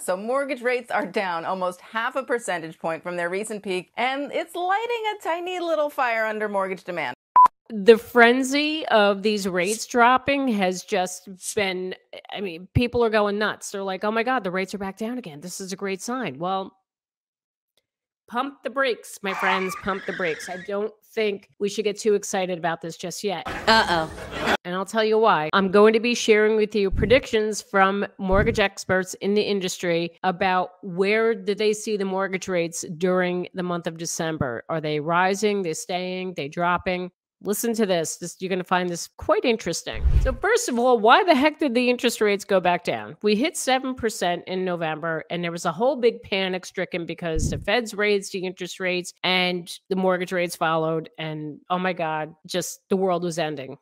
So mortgage rates are down almost half a percentage point from their recent peak, and it's lighting a tiny little fire under mortgage demand. The frenzy of these rates dropping has just been, people are going nuts. They're like, oh my God, the rates are back down again. This is a great sign. Well, pump the brakes, my friends, pump the brakes. I don't think we should get too excited about this just yet. And I'll tell you why. I'm going to be sharing with you predictions from mortgage experts in the industry about where did they see the mortgage rates during the month of December. Are they rising? They're staying? They're dropping? Listen to this. You're going to find this quite interesting. So first of all, why the heck did the interest rates go back down? We hit 7% in November, and there was a whole big panic stricken because the Feds raised the interest rates and the mortgage rates followed. And oh my God, just the world was ending.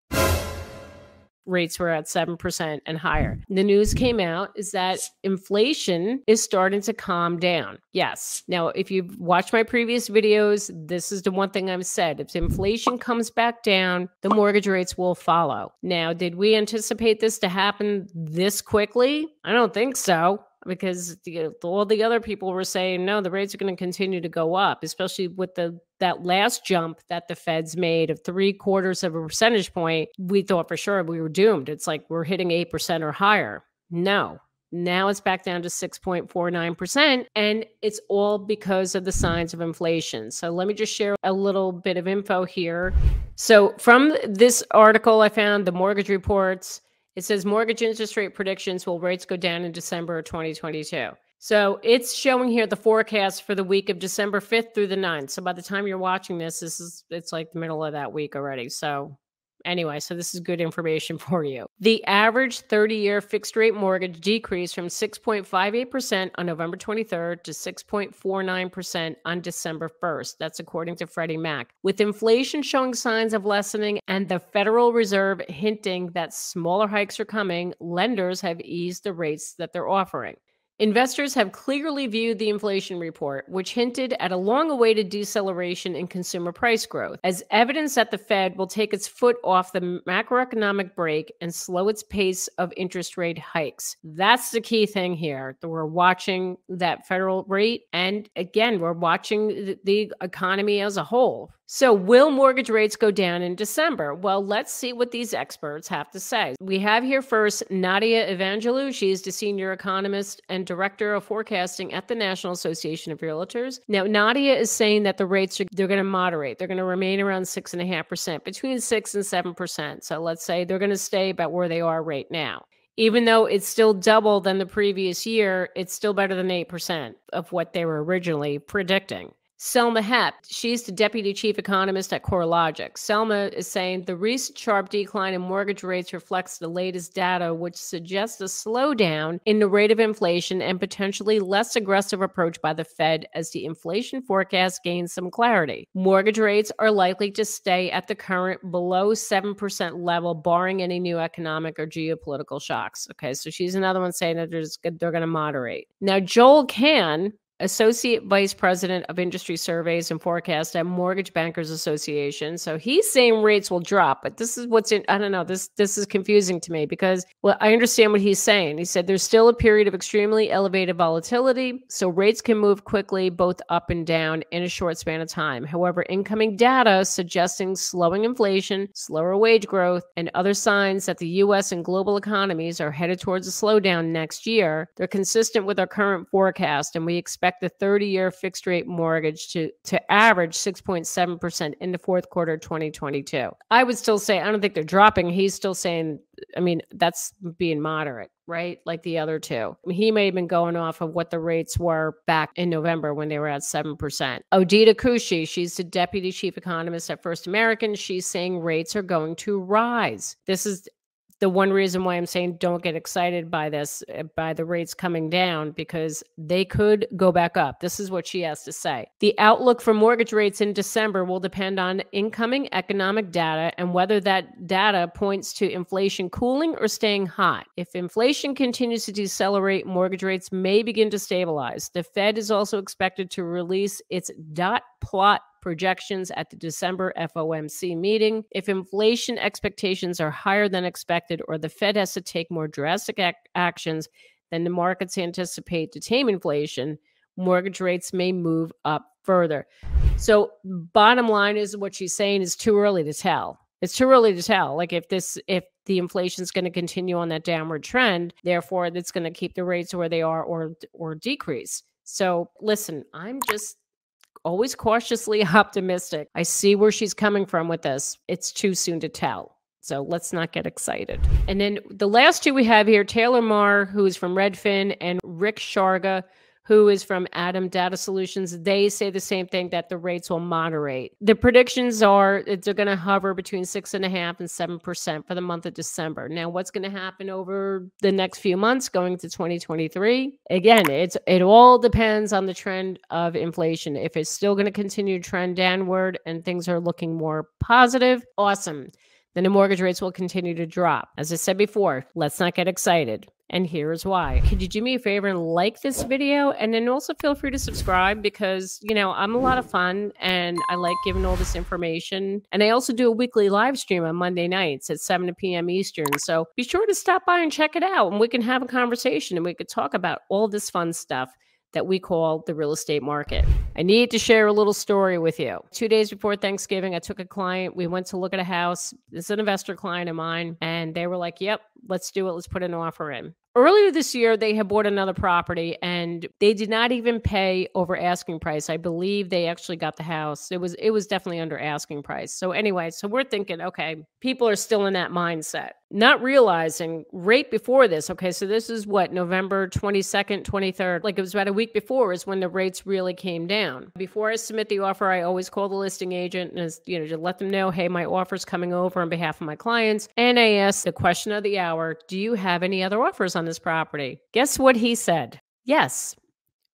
Rates were at 7% and higher. The news came out is that inflation is starting to calm down. Yes. Now, if you've watched my previous videos, this is the one thing I've said. If inflation comes back down, the mortgage rates will follow. Now, did we anticipate this to happen this quickly? I don't think so. Because all the other people were saying, no, the rates are going to continue to go up, especially with that last jump that the Feds made of 0.75 of a percentage point. We thought for sure we were doomed. It's like we're hitting 8% or higher. No. Now it's back down to 6.49%, and it's all because of the signs of inflation. So let me just share a little bit of info here. So from this article I found, the mortgage reports, it says mortgage interest rate predictions, will rates go down in December of 2022? So it's showing here the forecast for the week of December 5th through the 9th. So by the time you're watching this, it's like the middle of that week already. So anyway, so this is good information for you. The average 30-year fixed rate mortgage decreased from 6.58% on November 23rd to 6.49% on December 1st. That's according to Freddie Mac. With inflation showing signs of lessening and the Federal Reserve hinting that smaller hikes are coming, lenders have eased the rates that they're offering. Investors have clearly viewed the inflation report, which hinted at a long-awaited deceleration in consumer price growth, as evidence that the Fed will take its foot off the macroeconomic brake and slow its pace of interest rate hikes. That's the key thing here. We're watching that federal rate, and again, we're watching the economy as a whole. So will mortgage rates go down in December? Well, let's see what these experts have to say. We have here first Nadia Evangelou. She's the senior economist and director of forecasting at the National Association of Realtors. Now, Nadia is saying that the rates they're going to moderate. They're going to remain around 6.5%, between 6 and 7%. So let's say they're going to stay about where they are right now. Even though it's still double than the previous year, it's still better than 8% of what they were originally predicting. Selma Hepp, she's the deputy chief economist at CoreLogic. Selma is saying the recent sharp decline in mortgage rates reflects the latest data, which suggests a slowdown in the rate of inflation and potentially less aggressive approach by the Fed as the inflation forecast gains some clarity. Mortgage rates are likely to stay at the current below 7% level, barring any new economic or geopolitical shocks. Okay, so she's another one saying that they're going to moderate. Now, Joel Kahn, Associate Vice President of Industry Surveys and Forecast at Mortgage Bankers Association. So he's saying rates will drop, but this is I don't know, this is confusing to me because, well, I understand what he's saying. He said there's still a period of extremely elevated volatility, so rates can move quickly both up and down in a short span of time. However, incoming data suggesting slowing inflation, slower wage growth, and other signs that the U.S. and global economies are headed towards a slowdown next year, they're consistent with our current forecast, and we expect the 30-year fixed rate mortgage to average 6.7% in the fourth quarter of 2022. I would still say, I don't think they're dropping. He's still saying, that's being moderate, right? Like the other two. He may have been going off of what the rates were back in November when they were at 7%. Odita Kushi, she's the deputy chief economist at First American. She's saying rates are going to rise. This is the one reason why I'm saying don't get excited by this, by the rates coming down, because they could go back up. This is what she has to say. The outlook for mortgage rates in December will depend on incoming economic data and whether that data points to inflation cooling or staying hot. If inflation continues to decelerate, mortgage rates may begin to stabilize. The Fed is also expected to release its dot plot projections at the December FOMC meeting. If inflation expectations are higher than expected or the Fed has to take more drastic actions, then the markets anticipate to tame inflation, mortgage rates may move up further. So bottom line is what she's saying is too early to tell. It's too early to tell. Like if the inflation is going to continue on that downward trend, therefore it's going to keep the rates where they are or decrease. So listen, I'm just always cautiously optimistic. I see where she's coming from with this. It's too soon to tell. So let's not get excited. And then the last two we have here, Taylor Marr, who is from Redfin, and Rick Sharga, who is from Adam Data Solutions. They say the same thing, that the rates will moderate. The predictions are they're going to hover between 6.5% and 7% for the month of December. Now, what's going to happen over the next few months going to 2023? Again, it all depends on the trend of inflation. If it's still going to continue to trend downward and things are looking more positive, awesome. Then the mortgage rates will continue to drop. As I said before, let's not get excited. And here's why. Could you do me a favor and like this video? And then also feel free to subscribe because, I'm a lot of fun and I like giving all this information. And I also do a weekly live stream on Monday nights at 7 p.m. Eastern. So be sure to stop by and check it out and we can have a conversation and we could talk about all this fun stuff that we call the real estate market. I need to share a little story with you. 2 days before Thanksgiving, I took a client. We went to look at a house. It's an investor client of mine. And they were like, yep, let's do it. Let's put an offer in. Earlier this year, they had bought another property and they did not even pay over asking price. I believe they actually got the house. It was definitely under asking price. So anyway, so we're thinking, okay, people are still in that mindset, not realizing right before this. Okay, so this is what, November 22nd, 23rd, like it was about a week before is when the rates really came down. Before I submit the offer, I always call the listing agent and, to let them know, hey, my offer's coming over on behalf of my clients. And I ask the question of the hour, do you have any other offers on this property? Guess what he said? Yes,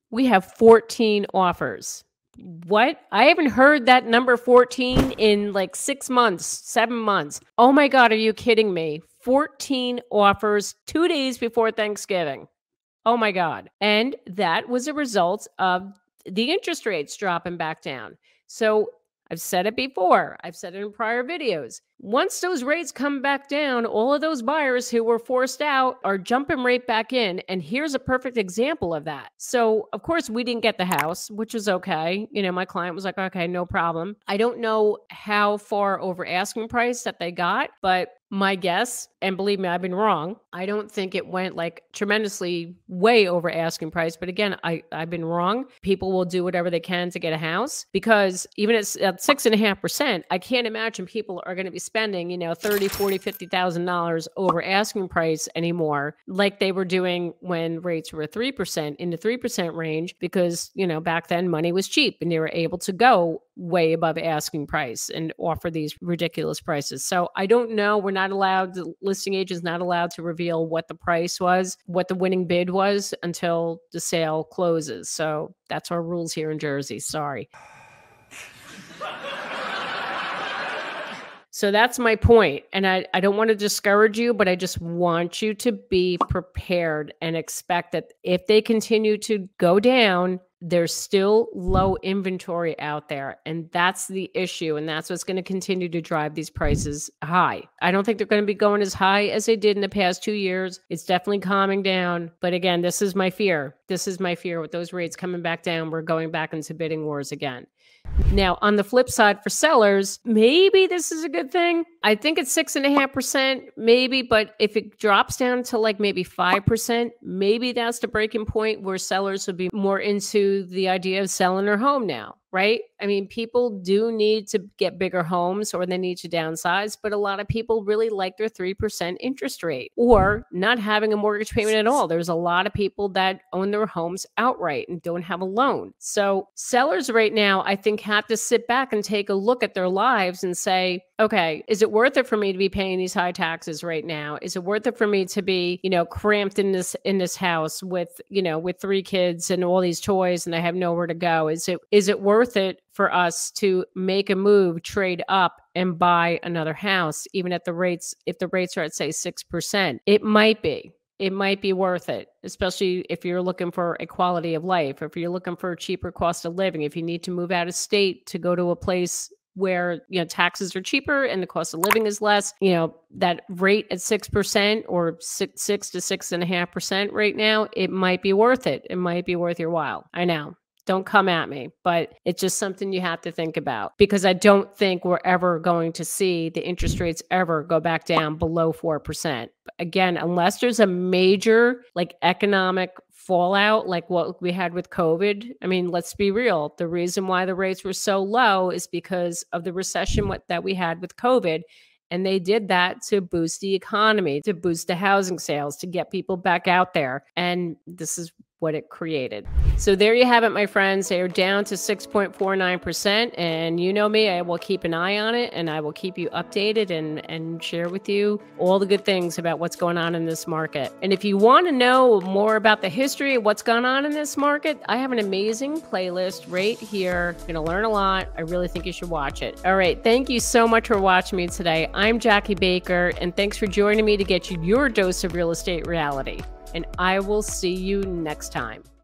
we have 14 offers. What? I haven't heard that number 14 in like 6 months, 7 months. Oh my God, are you kidding me? 14 offers 2 days before Thanksgiving. Oh my God. And that was a result of the interest rates dropping back down. So I've said it before. I've said it in prior videos. Once those rates come back down, all of those buyers who were forced out are jumping right back in. And here's a perfect example of that. So, of course, we didn't get the house, which was okay. My client was like, okay, no problem. I don't know how far over asking price that they got, but my guess, and believe me, I've been wrong. I don't think it went like tremendously way over asking price. But again, I've been wrong. People will do whatever they can to get a house because even at 6.5%, I can't imagine people are going to be spending, $30,000, $40,000, $50,000 over asking price anymore, like they were doing when rates were 3% in the 3% range, because, back then money was cheap and they were able to go way above asking price and offer these ridiculous prices. So I don't know. We're not allowed, the listing agent's not allowed to reveal what the price was, what the winning bid was until the sale closes. So that's our rules here in Jersey. Sorry. So that's my point. And I don't want to discourage you, but I just want you to be prepared and expect that if they continue to go down, there's still low inventory out there. And that's the issue. And that's what's going to continue to drive these prices high. I don't think they're going to be going as high as they did in the past 2 years. It's definitely calming down. But again, this is my fear. This is my fear with those rates coming back down. We're going back into bidding wars again. Now, on the flip side for sellers, maybe this is a good thing. I think it's 6.5%, maybe, but if it drops down to like maybe 5%, maybe that's the breaking point where sellers would be more into the idea of selling their home now, right? I mean, people do need to get bigger homes or they need to downsize, but a lot of people really like their 3% interest rate or not having a mortgage payment at all. There's a lot of people that own their homes outright and don't have a loan. So sellers right now, I think, have to sit back and take a look at their lives and say, okay, is it worth it for me to be paying these high taxes right now? Is it worth it for me to be, cramped in this house with 3 kids and all these toys and I have nowhere to go? Is it worth it for us to make a move, trade up and buy another house, even at the rates, if the rates are at say 6%? It might be. It might be worth it, especially if you're looking for a quality of life, or if you're looking for a cheaper cost of living, if you need to move out of state to go to a place where, taxes are cheaper and the cost of living is less, that rate at 6% or 6 to 6.5% right now, it might be worth it. It might be worth your while. I know. Don't come at me, but it's just something you have to think about, because I don't think we're ever going to see the interest rates ever go back down below 4%. Again, unless there's a major economic fallout like what we had with COVID. I mean, let's be real. The reason why the rates were so low is because of the recession that we had with COVID. And they did that to boost the economy, to boost the housing sales, to get people back out there. And this is what it created. So there you have it, my friends. They are down to 6.49%. And you know me, I will keep an eye on it, and I will keep you updated and share with you all the good things about what's going on in this market. And if you want to know more about the history of what's gone on in this market, I have an amazing playlist right here. You're going to learn a lot. I really think you should watch it. All right. Thank you so much for watching me today. I'm Jackie Baker, and thanks for joining me to get you your dose of real estate reality. And I will see you next time.